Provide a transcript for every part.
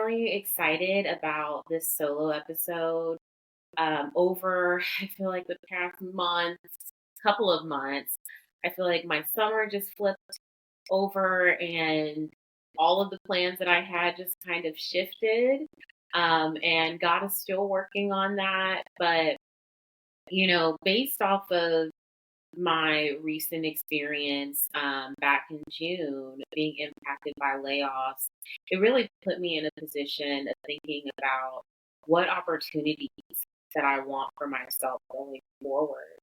really excited about this solo episode. Over, I feel like the past month, couple of months, I feel like my summer just flipped over and all of the plans that I had just kind of shifted. And God is still working on that. But, based off of my recent experience back in June, being impacted by layoffs, it really put me in a position of thinking about what opportunities that I want for myself going forward.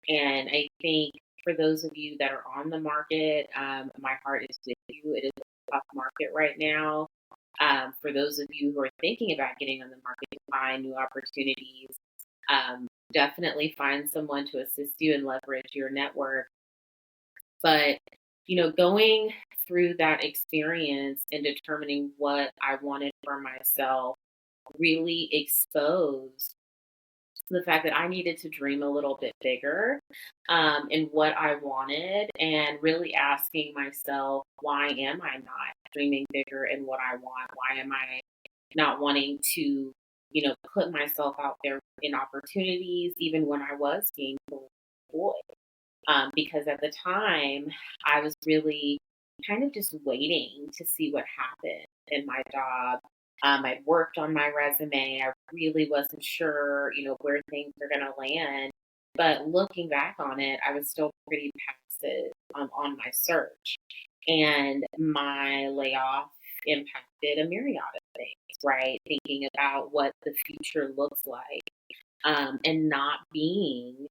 And I think for those of you that are on the market, my heart is with you. It is a tough market right now. For those of you who are thinking about getting on the market to find new opportunities, definitely find someone to assist you and leverage your network. But, going through that experience and determining what I wanted for myself really exposed the fact that I needed to dream a little bit bigger in what I wanted, and really asking myself, why am I not dreaming bigger in what I want? Why am I not wanting to, put myself out there in opportunities, even when I was gainfully employed? Because at the time, I was really kind of just waiting to see what happened in my job. I worked on my resume. I really wasn't sure, where things are going to land. But looking back on it, I was still pretty passive on my search. And my layoff impacted a myriad of things, right? Thinking about what the future looks like, and not being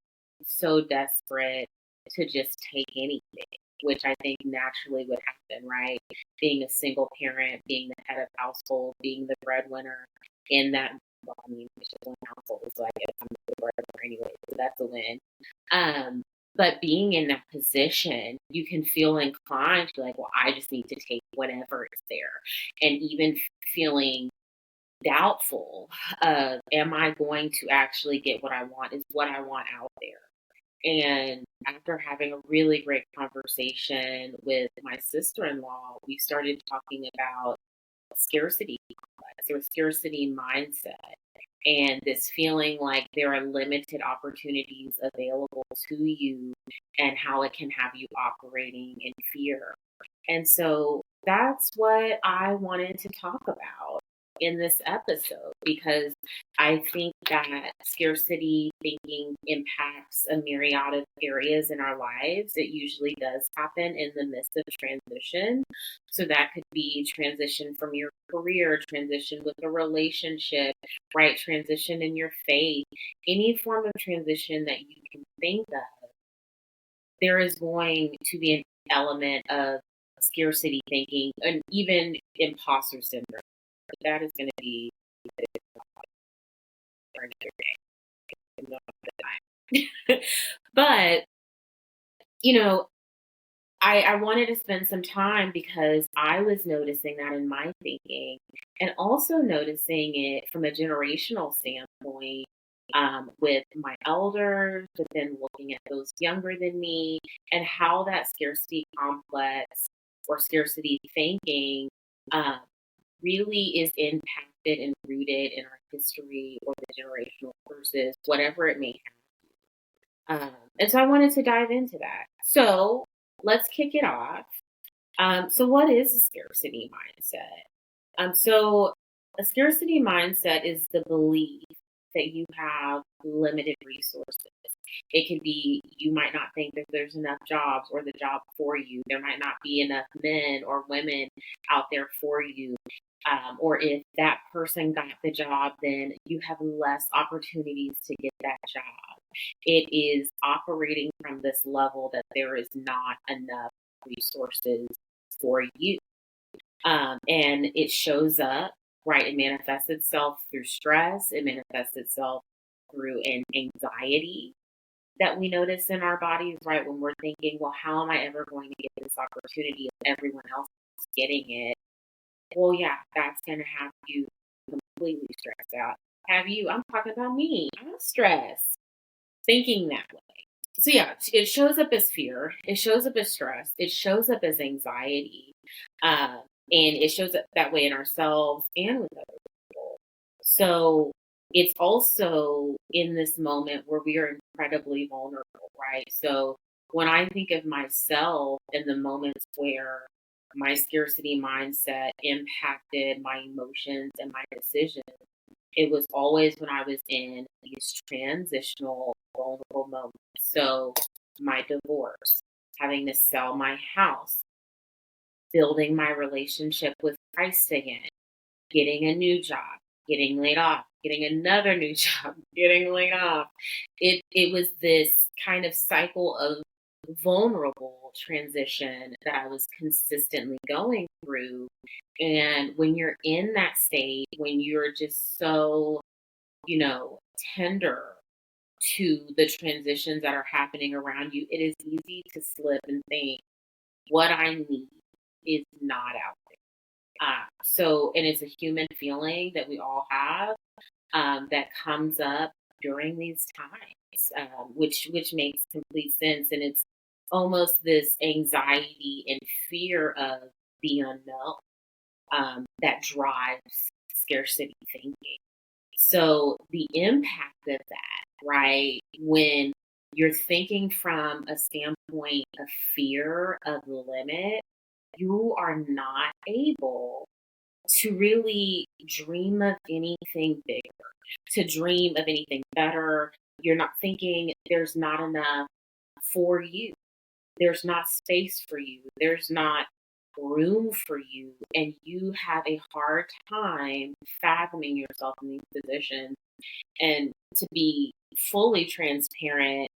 so desperate to just take anything, which I think naturally would happen, right? Being a single parent, being the head of household, being the breadwinner in that, well, I mean, it's just one household, so I guess I'm the breadwinner anyway, so that's a win. But being in that position, you can feel inclined to be like, well, I just need to take whatever is there. And even feeling doubtful of, am I going to actually get what I want? Is what I want out there? And after having a really great conversation with my sister-in-law, we started talking about scarcity complex or scarcity mindset, and this feeling like there are limited opportunities available to you, and how it can have you operating in fear. And so that's what I wanted to talk about in this episode, because I think that scarcity thinking impacts a myriad of areas in our lives. It usually does happen in the midst of transition. So that could be transition from your career, transition with a relationship, right? Transition in your faith, any form of transition that you can think of. There is going to be an element of scarcity thinking and even imposter syndrome. That is going to be for another day. But, I wanted to spend some time because I was noticing that in my thinking, and also noticing it from a generational standpoint, with my elders, but then looking at those younger than me, and how that scarcity complex or scarcity thinking really is impacted and rooted in our history or the generational curses, whatever it may have. And so I wanted to dive into that. So let's kick it off. So what is a scarcity mindset? So a scarcity mindset is the belief that you have limited resources. It could be you might not think that there's enough jobs or the job for you. There might not be enough men or women out there for you. Or if that person got the job, then you have less opportunities to get that job. It is operating from this level that there is not enough resources for you. And it shows up, right? It manifests itself through stress. It manifests itself through an anxiety that we notice in our bodies, right? When we're thinking, well, how am I ever going to get this opportunity if everyone else is getting it? Well, yeah, that's going to have you completely stressed out. I'm talking about me. I'm stressed thinking that way. So yeah, it shows up as fear. It shows up as stress. It shows up as anxiety. And it shows up that way in ourselves and with other people. So it's also in this moment where we are incredibly vulnerable, right? So when I think of myself in the moments where my scarcity mindset impacted my emotions and my decisions, it was always when I was in these transitional, vulnerable moments. So my divorce, having to sell my house, building my relationship with Christ again, getting a new job, getting laid off, getting another new job, getting laid off. It was this kind of cycle of vulnerable transition that I was consistently going through. And when you're in that state, when you're just so, you know, tender to the transitions that are happening around you, it is easy to slip and think what I need is not out there. And it's a human feeling that we all have, that comes up during these times, which makes complete sense. And it's almost this anxiety and fear of the unknown, that drives scarcity thinking. So the impact of that, right, when you're thinking from a standpoint of fear of the limit, you are not able to really dream of anything bigger, to dream of anything better. You're not thinking there's not enough for you. There's not space for you. There's not room for you. And you have a hard time fathoming yourself in these positions. And to be fully transparent,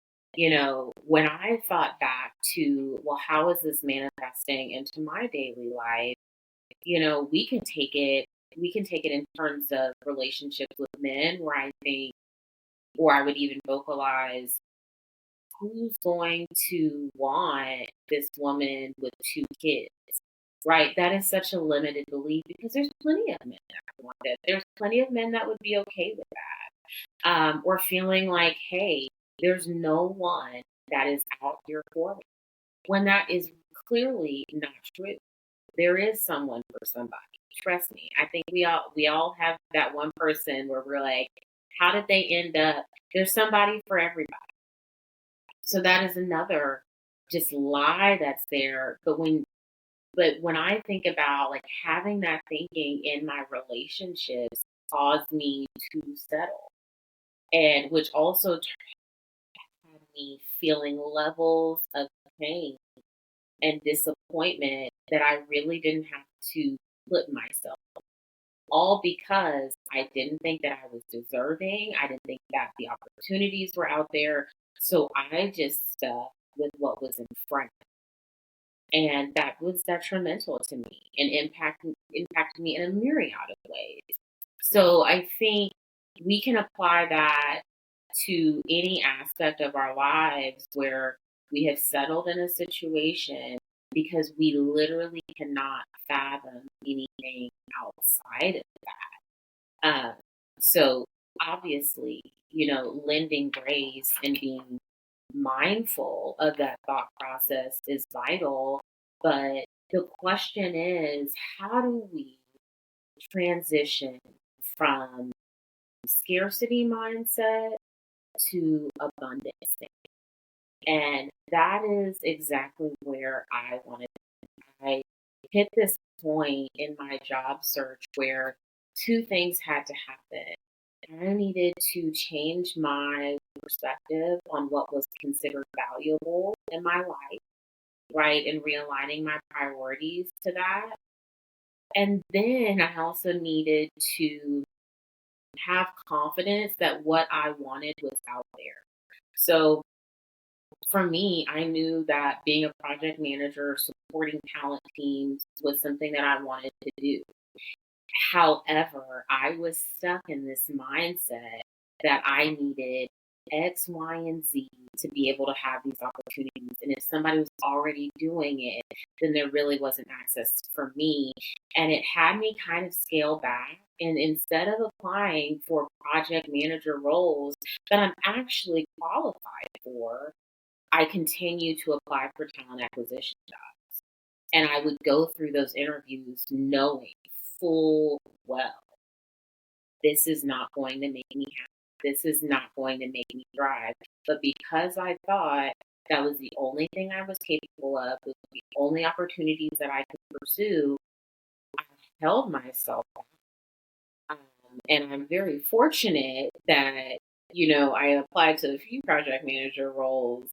when I thought back to, well, how is this manifesting into my daily life? We can take it in terms of relationships with men where I think, or I would even vocalize, who's going to want this woman with two kids? Right? That is such a limited belief because there's plenty of men that would want that. There's plenty of men that would be okay with that. Or feeling like, hey, there's no one that is out here for me. When that is clearly not true. There is someone for somebody. Trust me. I think we all have that one person where we're like, how did they end up? There's somebody for everybody. So that is another just lie that's there. But when I think about like having that thinking in my relationships caused me to settle. And which also had me feeling levels of pain and disappointment that I really didn't have to put myself, all because I didn't think that I was deserving. I didn't think that the opportunities were out there. So I just stuck with what was in front. And that was detrimental to me and impacted me in a myriad of ways. So I think we can apply that to any aspect of our lives where we have settled in a situation because we literally cannot fathom anything outside of that. So obviously, lending grace and being mindful of that thought process is vital. But the question is, how do we transition from scarcity mindset to abundance thinking? And that is exactly where I wanted. I hit this point in my job search where two things had to happen. I needed to change my perspective on what was considered valuable in my life, right? And realigning my priorities to that. And then I also needed to have confidence that what I wanted was out there. So for me, I knew that being a project manager, supporting talent teams was something that I wanted to do. However, I was stuck in this mindset that I needed X, Y, and Z to be able to have these opportunities. And if somebody was already doing it, then there really wasn't access for me. And it had me kind of scale back. And instead of applying for project manager roles that I'm actually qualified for, I continue to apply for talent acquisition jobs. And I would go through those interviews knowing full well, this is not going to make me happy. This is not going to make me thrive. But because I thought that was the only thing I was capable of, was the only opportunities that I could pursue, I held myself back. And I'm very fortunate that, I applied to a few project manager roles,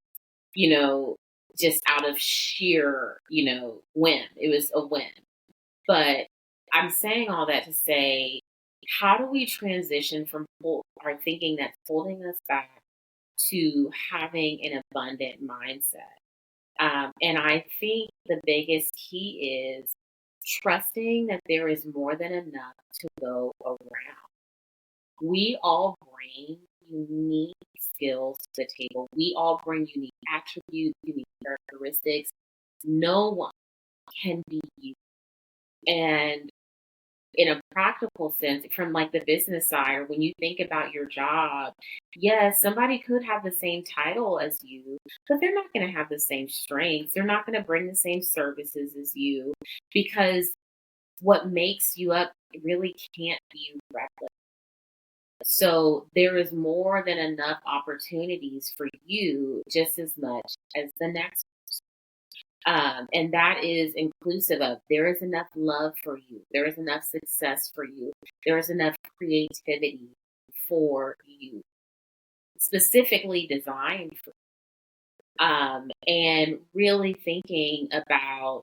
you know, just out of sheer, whim. It was a whim. But I'm saying all that to say, how do we transition from our thinking that's holding us back to having an abundant mindset? And I think the biggest key is trusting that there is more than enough to go around. We all bring unique skills to the table. We all bring unique attributes, unique characteristics. No one can be you. And in a practical sense, from like the business side, or when you think about your job, yes, somebody could have the same title as you, but they're not going to have the same strengths. They're not going to bring the same services as you, because what makes you up really can't be replicated. So there is more than enough opportunities for you, just as much as the next. And that is inclusive of, there is enough love for you. There is enough success for you. There is enough creativity for you, specifically designed for and really thinking about,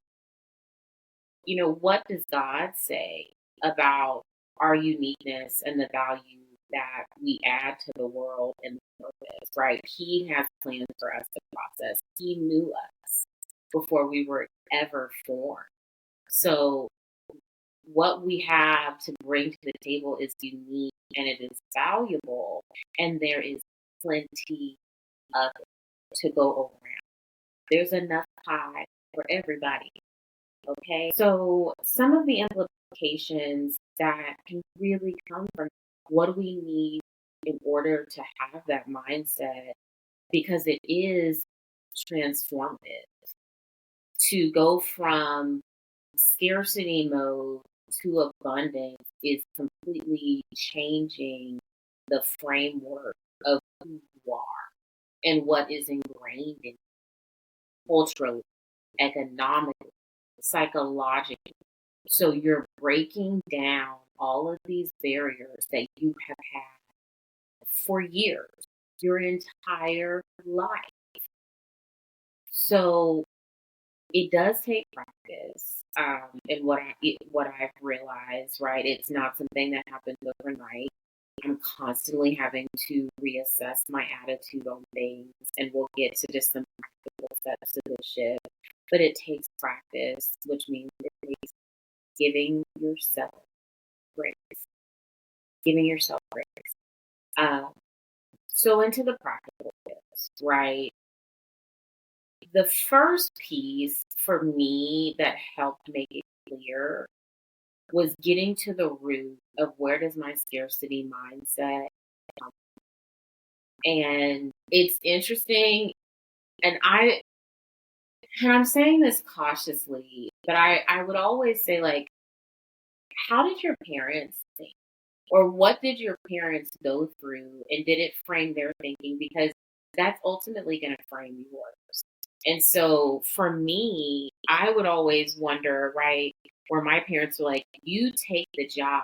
what does God say about our uniqueness and the value that we add to the world and the purpose, right? He has plans for us to process. He knew us before we were ever formed. So what we have to bring to the table is unique and it is valuable, and there is plenty of it to go around. There's enough pie for everybody. Okay. So some of the implications that can really come from what do we need in order to have that mindset, because it is transformative to go from scarcity mode to abundance is completely changing the framework of who you are and what is ingrained in culturally, economically, psychologically. So you're breaking down all of these barriers that you have had for years, your entire life. So it does take practice, and what I've realized, right? It's not something that happens overnight. I'm constantly having to reassess my attitude on things, and we'll get to just some practical steps to this shift. But it takes practice, which means it takes giving yourself grace, giving yourself grace. So into the practical tips, right? The first piece for me that helped make it clear was getting to the root of where does my scarcity mindset come from. And it's interesting, and I'm saying this cautiously, but I would always say, like, how did your parents think? Or what did your parents go through, and did it frame their thinking? Because that's ultimately going to frame yours. And so for me, I would always wonder, right, where my parents were like, you take the job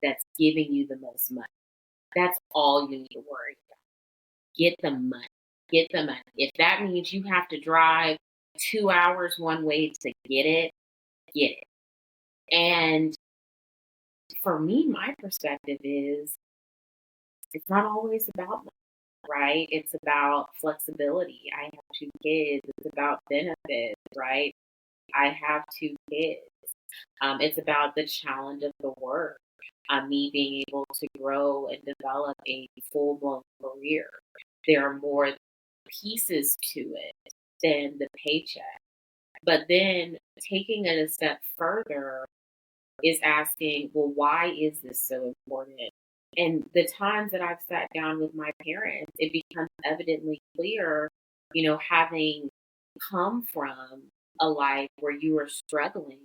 that's giving you the most money. That's all you need to worry about. Get the money. Get the money. If that means you have to drive 2 hours one way to get it, get it. And for me, my perspective is it's not always about money, right? It's about flexibility. I have 2 kids. It's about benefits, right? I have 2 kids. It's about the challenge of the work, me being able to grow and develop a full-blown career. There are more pieces to it than the paycheck. But then taking it a step further is asking, well, why is this so important? And the times that I've sat down with my parents, it becomes evidently clear, having come from a life where you were struggling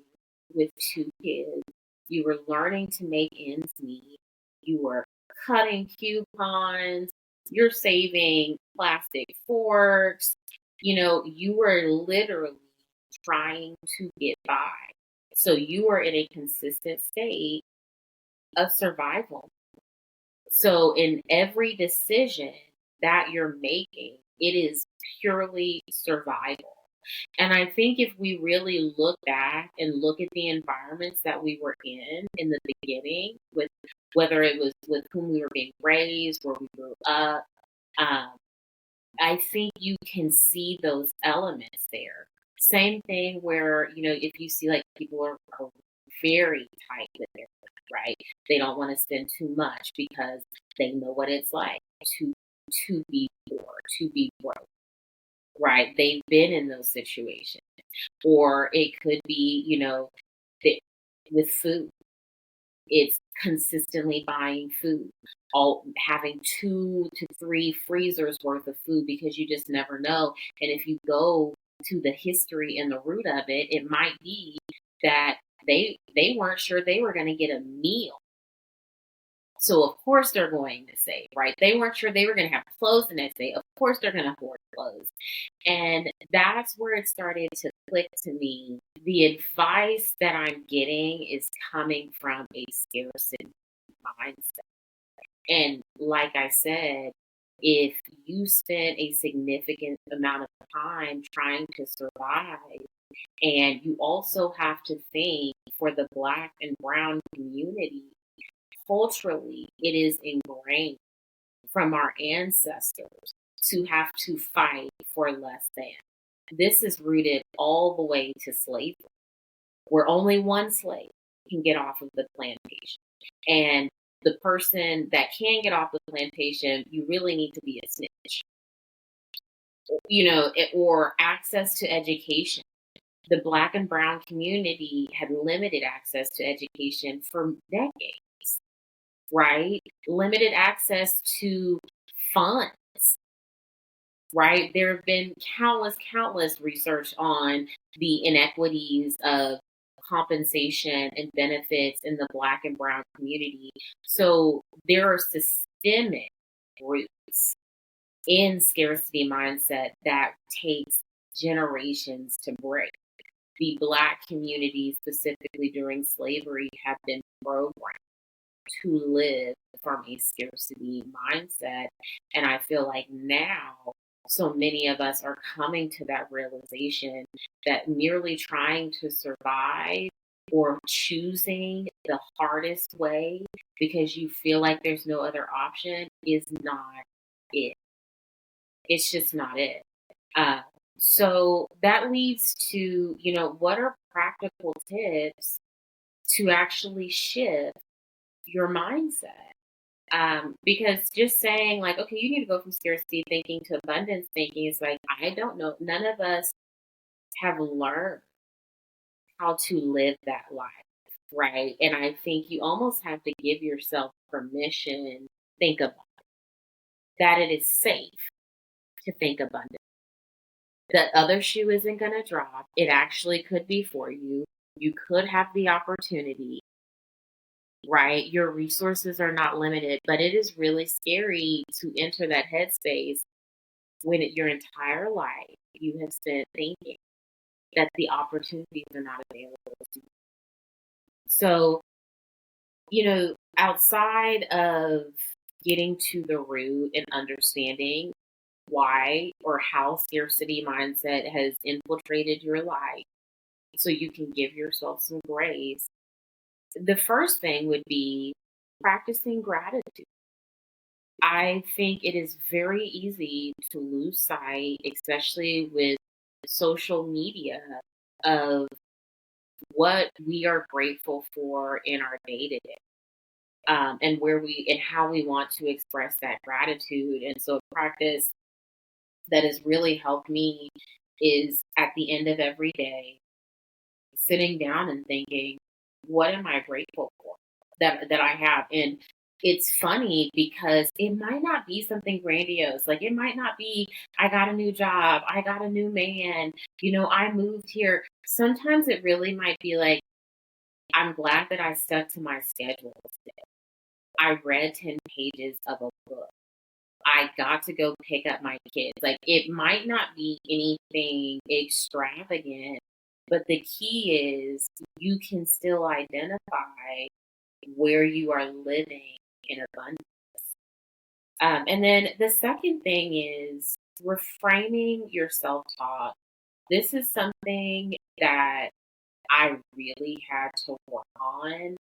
with two kids. You were learning to make ends meet. You were cutting coupons. You're saving plastic forks. You were literally trying to get by. So you are in a consistent state of survival. So in every decision that you're making, it is purely survival. And I think if we really look back and look at the environments that we were in the beginning, with whether it was with whom we were being raised, where we grew up, um, I think you can see those elements there. Same thing where, if you see like people are very tight with their money, right? They don't want to spend too much because they know what it's like to be poor, to be broke, right? They've been in those situations. Or it could be, with food. It's consistently buying food, all having 2 to 3 freezers worth of food because you just never know. And if you go to the history and the root of it, it might be that they weren't sure they were going to get a meal. So of course they're going to save, right? They weren't sure they were going to have clothes the next day. Of course they're going to hoard clothes. And that's where it started to click to me. The advice that I'm getting is coming from a scarcity mindset. And like I said, if you spend a significant amount of time trying to survive, and you also have to think for the Black and Brown community, culturally, it is ingrained from our ancestors to have to fight for less than. This is rooted all the way to slavery, where only one slave can get off of the plantation. And the person that can get off the plantation, you really need to be a snitch, or access to education. The Black and Brown community had limited access to education for decades, right? Limited access to funds, right? There have been countless research on the inequities of compensation and benefits in the Black and Brown community. So there are systemic roots in scarcity mindset that takes generations to break. The Black community, specifically during slavery, have been programmed to live from a scarcity mindset. And I feel like now so many of us are coming to that realization that merely trying to survive or choosing the hardest way because you feel like there's no other option is not it. It's just not it. So that leads to, what are practical tips to actually shift your mindset? Because just saying like, okay, you need to go from scarcity thinking to abundance thinking is like, I don't know. None of us have learned how to live that life, right? And I think you almost have to give yourself permission, think about it, that it is safe to think abundant. That other shoe isn't going to drop. It actually could be for you. You could have the opportunity, right? Your resources are not limited, but it is really scary to enter that headspace when your entire life you have spent thinking that the opportunities are not available to you. So, outside of getting to the root and understanding why or how scarcity mindset has infiltrated your life so you can give yourself some grace, the first thing would be practicing gratitude. I think it is very easy to lose sight, especially with social media, of what we are grateful for in our day to day. And how we want to express that gratitude. And so a practice that has really helped me is at the end of every day, sitting down and thinking, what am I grateful for that I have? And it's funny because it might not be something grandiose. Like it might not be, I got a new job, I got a new man, I moved here. Sometimes it really might be like, I'm glad that I stuck to my schedule. I read 10 pages of a book. I got to go pick up my kids. Like it might not be anything extravagant, but the key is you can still identify where you are living in abundance. And then the second thing is reframing your self talk. This is something that I really had to work on.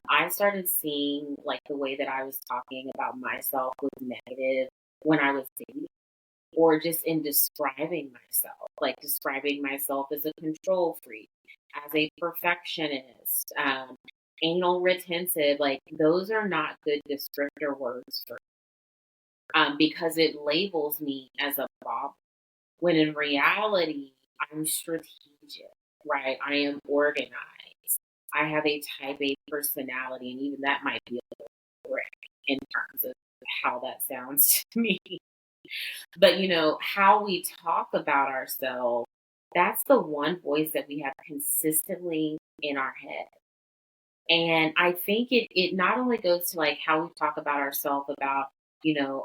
I started seeing like the way that I was talking about myself was negative when I was dating or just in describing myself, like describing myself as a control freak, as a perfectionist, anal retentive. Like those are not good descriptor words for because it labels me as a problem. When in reality, I'm strategic, right? I am organized. I have a type A personality, and even that might be a little correct in terms of how that sounds to me. But how we talk about ourselves, that's the one voice that we have consistently in our head. And I think it not only goes to like how we talk about ourselves about,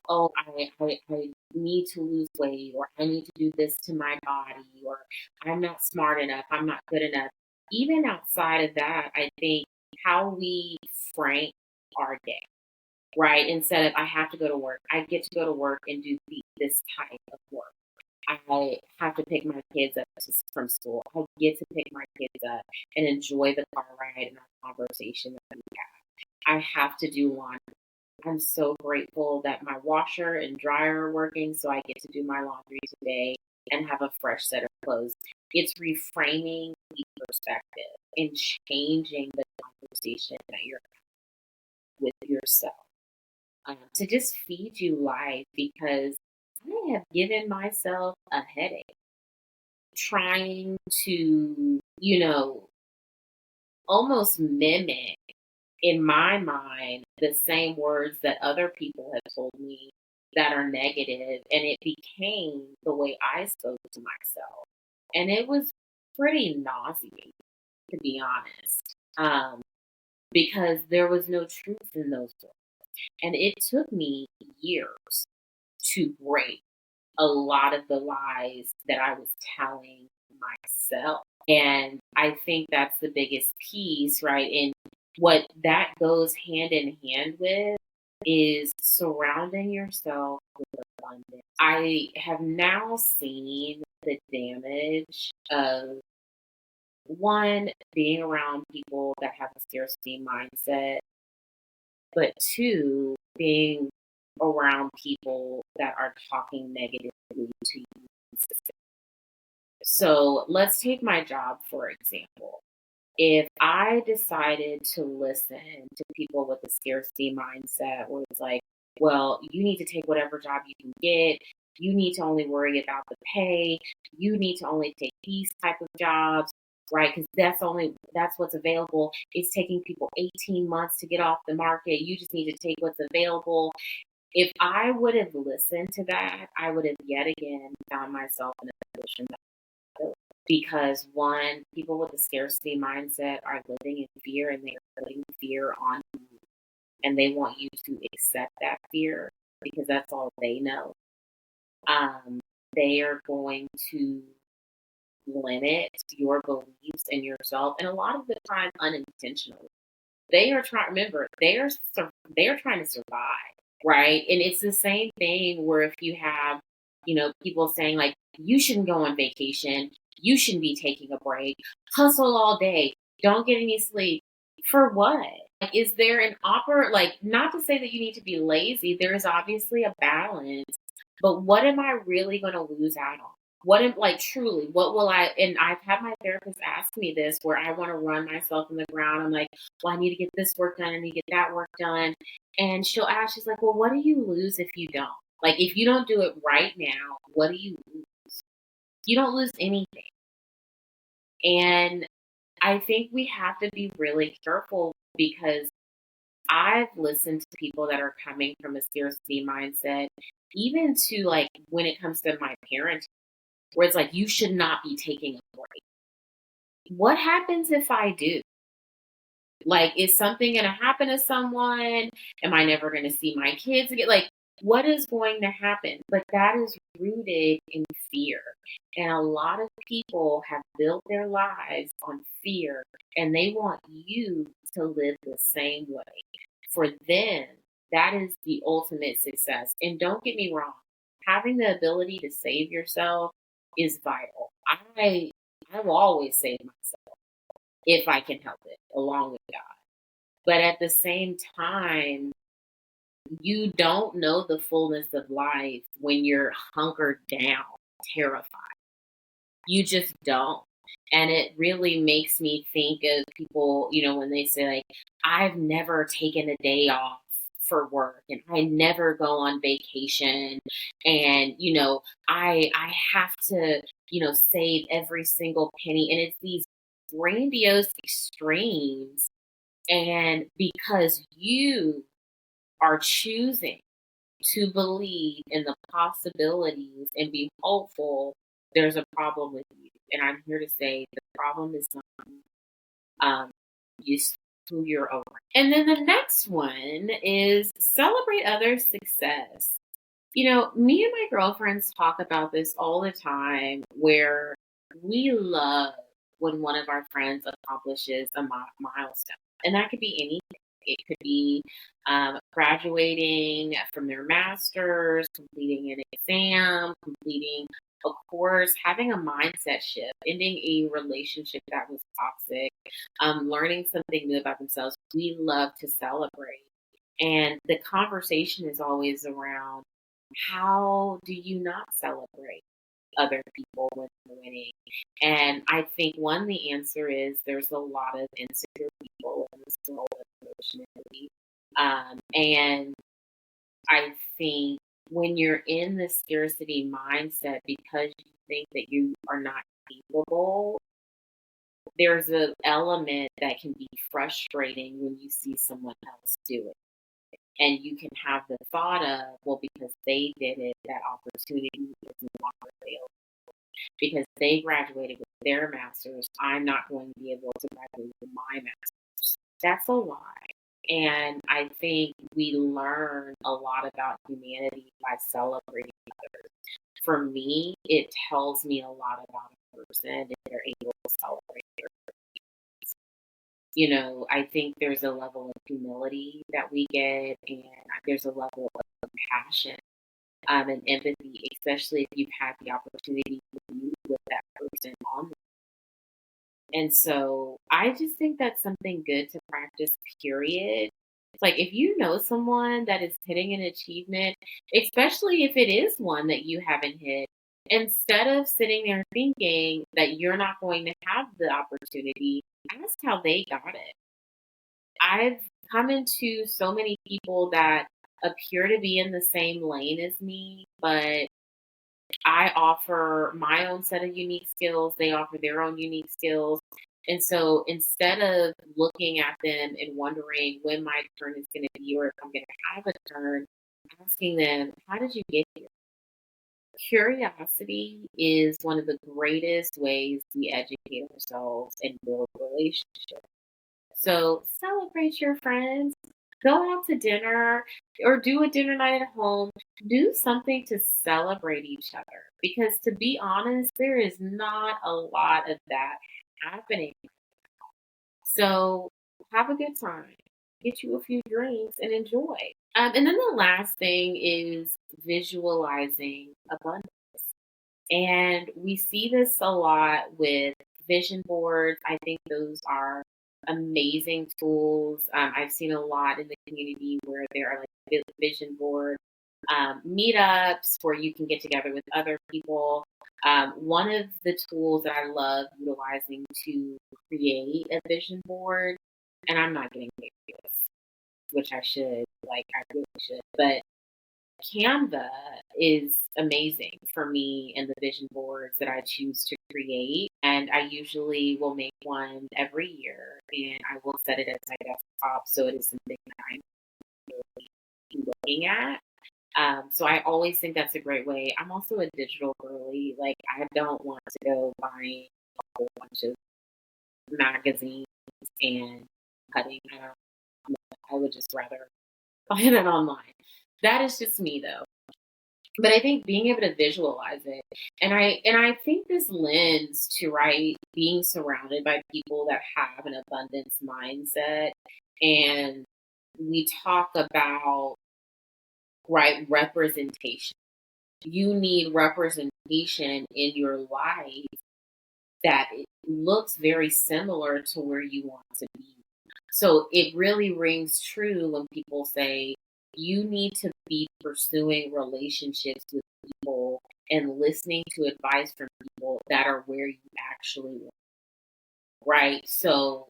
oh, I need to lose weight, or I need to do this to my body, or I'm not smart enough, I'm not good enough. Even outside of that, I think how we frame our day, right? Instead of I have to go to work, I get to go to work and do this type of work. I have to pick my kids up from school. I get to pick my kids up and enjoy the car ride and our conversation that we have. I have to do laundry. I'm so grateful that my washer and dryer are working, so I get to do my laundry today and have a fresh set of clothes. It's reframing the perspective and changing the conversation that you're having with yourself to just feed you life, because I have given myself a headache trying to, almost mimic in my mind the same words that other people have told me that are negative, and it became the way I spoke to myself. And it was pretty nauseating, to be honest, because there was no truth in those words. And it took me years to break a lot of the lies that I was telling myself. And I think that's the biggest piece, right? And what that goes hand in hand with is surrounding yourself with abundance. I have now seen the damage of one, being around people that have a scarcity mindset, but two, being around people that are talking negatively to you. So let's take my job, for example. If I decided to listen to people with a scarcity mindset where it's like, well, you need to take whatever job you can get, you need to only worry about the pay, you need to only take these type of jobs, right? Because that's what's available. It's taking people 18 months to get off the market. You just need to take what's available. If I would have listened to that, I would have yet again found myself in a position because one, people with a scarcity mindset are living in fear, and they are putting fear on you, and they want you to accept that fear because that's all they know. They are going to limit your beliefs in yourself, and a lot of the time unintentionally. They are trying. Remember, they are trying to survive, right? And it's the same thing where if you have, people saying like, you shouldn't go on vacation, you shouldn't be taking a break, hustle all day, don't get any sleep. For what? Like, is there an like, not to say that you need to be lazy. There is obviously a balance, but what am I really going to lose out on? What am like truly? What will I? And I've had my therapist ask me this, where I want to run myself in the ground. I'm like, well, I need to get this work done. I need to get that work done. And she'll ask, she's like, well, what do you lose if you don't? Like, if you don't do it right now, what do you lose? You don't lose anything. And I think we have to be really careful because I've listened to people that are coming from a scarcity mindset, even to like when it comes to my parents, where it's like, you should not be taking a break. What happens if I do? Like, is something going to happen to someone? Am I never going to see my kids again? Like, what is going to happen? But that is rooted in fear. And a lot of people have built their lives on fear, and they want you to live the same way. For them, that is the ultimate success. And don't get me wrong, having the ability to save yourself is vital. I will always save myself if I can help it, along with God. But at the same time, you don't know the fullness of life when you're hunkered down, terrified. You just don't. And it really makes me think of people, when they say, like, I've never taken a day off for work and I never go on vacation. And, I have to, save every single penny. And it's these grandiose extremes. And because you are choosing to believe in the possibilities and be hopeful, there's a problem with you. And I'm here to say the problem is not you who you're over. And then the next one is celebrate others' success. Me and my girlfriends talk about this all the time, where we love when one of our friends accomplishes a milestone. And that could be anything. It could be graduating from their master's, completing an exam, completing a course, having a mindset shift, ending a relationship that was toxic, learning something new about themselves. We love to celebrate. And the conversation is always around, how do you not celebrate other people when they're winning? And I think the answer is there's a lot of insecure people in this world, unfortunately. And I think when you're in the scarcity mindset, because you think that you are not capable, there's an element that can be frustrating when you see someone else do it. And you can have the thought of, well, because they did it, that opportunity is no longer available. Because they graduated with their master's, I'm not going to be able to graduate with my master's. That's a lie. And I think we learn a lot about humanity by celebrating others. For me, it tells me a lot about a person if they're able to celebrate their I think there's a level of humility that we get, and there's a level of compassion and empathy, especially if you've had the opportunity to be with that person on the. And so I just think that's something good to practice, period. It's like, if you know someone that is hitting an achievement, especially if it is one that you haven't hit, instead of sitting there thinking that you're not going to have the opportunity, ask how they got it. I've come into so many people that appear to be in the same lane as me, but I offer my own set of unique skills. They offer their own unique skills. And so instead of looking at them and wondering when my turn is going to be, or if I'm going to have a turn, asking them, how did you get here? Curiosity is one of the greatest ways we educate ourselves and build relationships. So celebrate your friends. Go out to dinner or do a dinner night at home. Do something to celebrate each other. Because to be honest, there is not a lot of that happening. So have a good time. Get you a few drinks and enjoy. And then the last thing is visualizing abundance. And we see this a lot with vision boards. I think those are amazing tools. I've seen a lot in the community where there are like vision board meetups where you can get together with other people. One of the tools that I love utilizing to create a vision board, and I'm not getting paid for this, which I should, I really should, but Canva is amazing for me and the vision boards that I choose to create. And I usually will make one every year, and I will set it as my desktop so it is something that I'm really looking at. So I always think that's a great way. I'm also a digital girly. Like, I don't want to go buying a whole bunch of magazines and cutting. I would just rather buy that online. That is just me, though. But I think being able to visualize it, and I think this lends to, right, being surrounded by people that have an abundance mindset, and we talk about, right, representation. You need representation in your life that it looks very similar to where you want to be. So it really rings true when people say you need to be pursuing relationships with people and listening to advice from people that are where you actually want, right? So,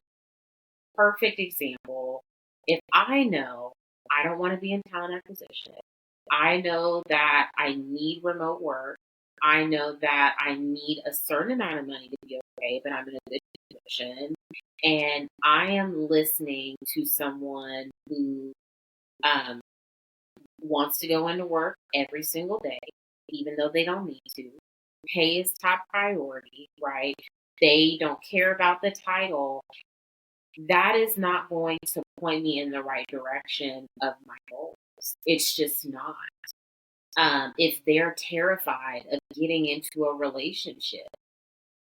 perfect example. If I know I don't want to be in talent acquisition, I know that I need remote work. I know that I need a certain amount of money to be okay, but I'm in a good position. And I am listening to someone who um, wants to go into work every single day, even though they don't need to. Pay is top priority, right? They don't care about the title. That is not going to point me in the right direction of my goals. It's just not. If they're terrified of getting into a relationship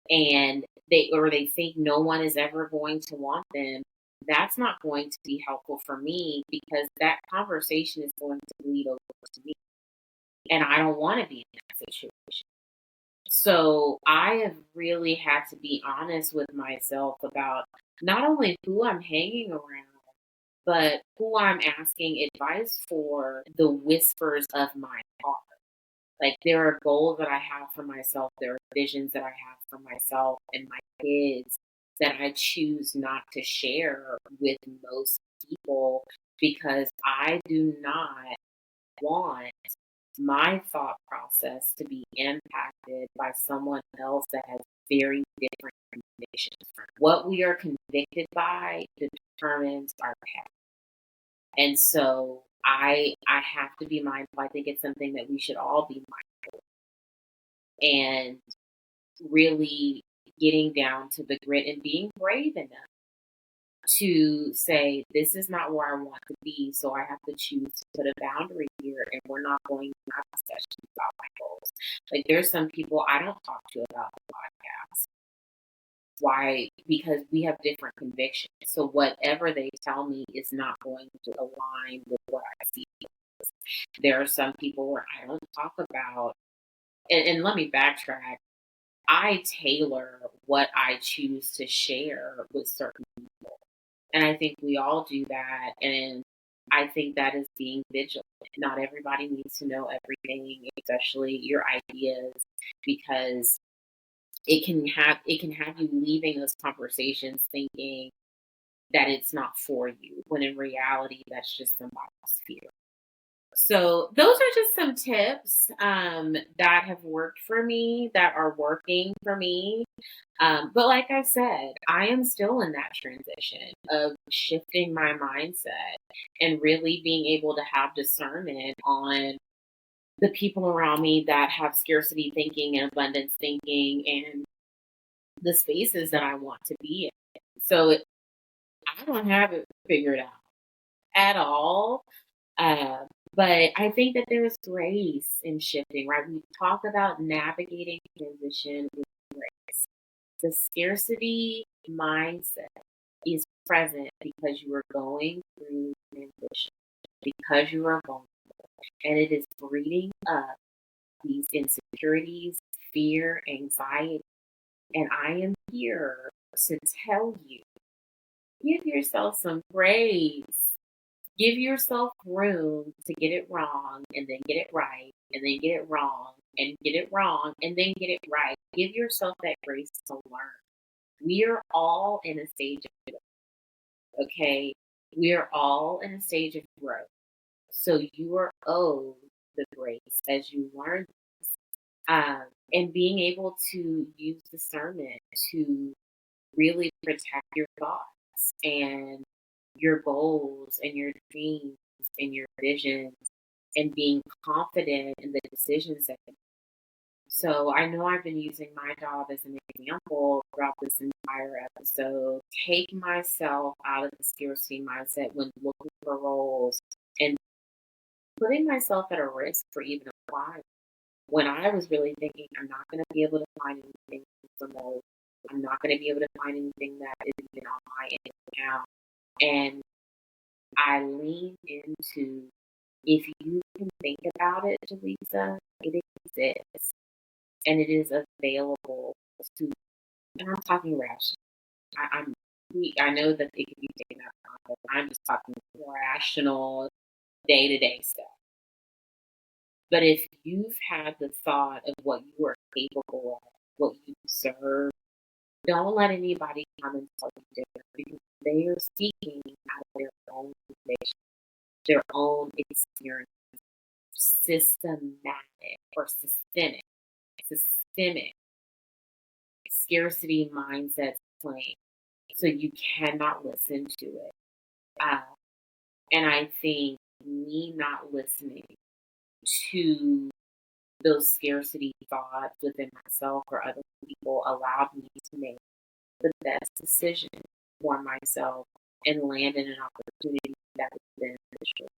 and they think no one is ever going to want them, that's not going to be helpful for me because that conversation is going to bleed over to me. And I don't want to be in that situation. So I have really had to be honest with myself about not only who I'm hanging around, but who I'm asking advice for the whispers of my heart. Like, there are goals that I have for myself, there are visions that I have for myself and my kids that I choose not to share with most people because I do not want my thought process to be impacted by someone else that has very different convictions. What we are convicted by determines our path. And so I have to be mindful. I think it's something that we should all be mindful and really getting down to the grit and being brave enough to say, this is not where I want to be, so I have to choose to put a boundary here, and we're not going to have discussions about my goals. Like, there's some people I don't talk to about the podcast. Why? Because we have different convictions. So whatever they tell me is not going to align with what I see. There are some people where I don't talk about, and let me backtrack. I tailor what I choose to share with certain people. And I think we all do that. And I think that is being vigilant. Not everybody needs to know everything, especially your ideas, because it can have you leaving those conversations thinking that it's not for you, when in reality that's just somebody's fear. So those are just some tips that have worked for me, that are working for me. But like I said, I am still in that transition of shifting my mindset and really being able to have discernment on the people around me that have scarcity thinking and abundance thinking and the spaces that I want to be in. So I don't have it figured out at all. Uh, but I think that there's grace in shifting, right? We talk about navigating transition with grace. The scarcity mindset is present because you are going through transition, because you are vulnerable, and it is breeding up these insecurities, fear, anxiety. And I am here to tell you, give yourself some grace. Give yourself room to get it wrong and then get it right and then get it wrong and get it wrong and then get it right. Give yourself that grace to learn. We are all in a stage of growth, okay? We are all in a stage of growth. So you are owed the grace as you learn this. And being able to use discernment to really protect your thoughts and your goals and your dreams and your visions and being confident in the decisions that you make. So I know I've been using my job as an example throughout this entire episode. Take myself out of the scarcity mindset when looking for roles and putting myself at a risk for even applying. When I was really thinking, I'm not going to be able to find anything remote. I'm not going to be able to find anything that is even on my end now. And I leaned into, if you can think about it, Jelesa, it exists and it is available to, and I'm talking rational. I know that it can be taken out of context. I'm just talking rational, day to day stuff. But if you've had the thought of what you are capable of, what you deserve, don't let anybody come and tell you different because they are speaking out of their own information, their own experience, systematic or systemic scarcity mindsets playing. So you cannot listen to it. Uh, and I think me not listening to those scarcity thoughts within myself or other people allowed me to make the best decision for myself and land in an opportunity that was beneficial.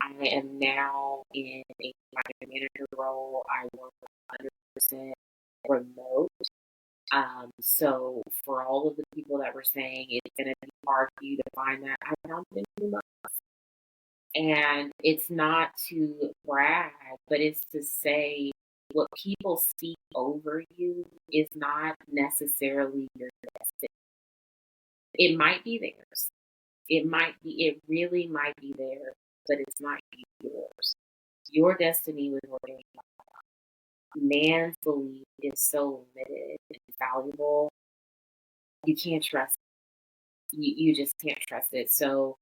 I am now in a project manager role. I work 100% remote. So for all of the people that were saying it's going to be hard for you to find that, I found it in 2 months. And it's not to brag, but it's to say what people speak over you is not necessarily your destiny. It might be theirs. It really might be theirs, but it's not yours. Your destiny was ordained by God. Man's belief is so limited and valuable. You can't trust it. You just can't trust it. So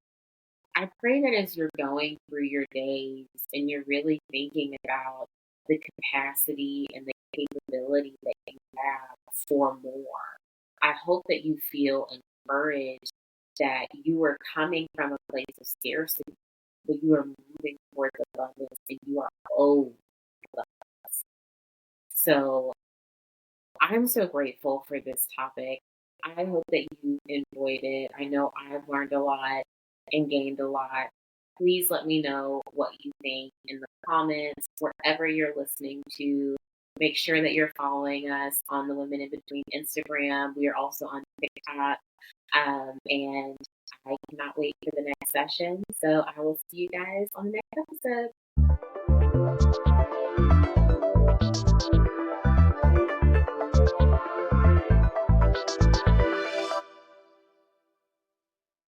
I pray that as you're going through your days and you're really thinking about the capacity and the capability that you have for more, I hope that you feel encouraged that you are coming from a place of scarcity, but you are moving towards abundance and you are owed abundance. So I'm so grateful for this topic. I hope that you enjoyed it. I know I've learned a lot and gained a lot. Please let me know what you think in the comments, wherever you're listening to. Make sure that you're following us on the Women in Between Instagram. We are also on TikTok. And I cannot wait for the next session. So I will see you guys on the next episode.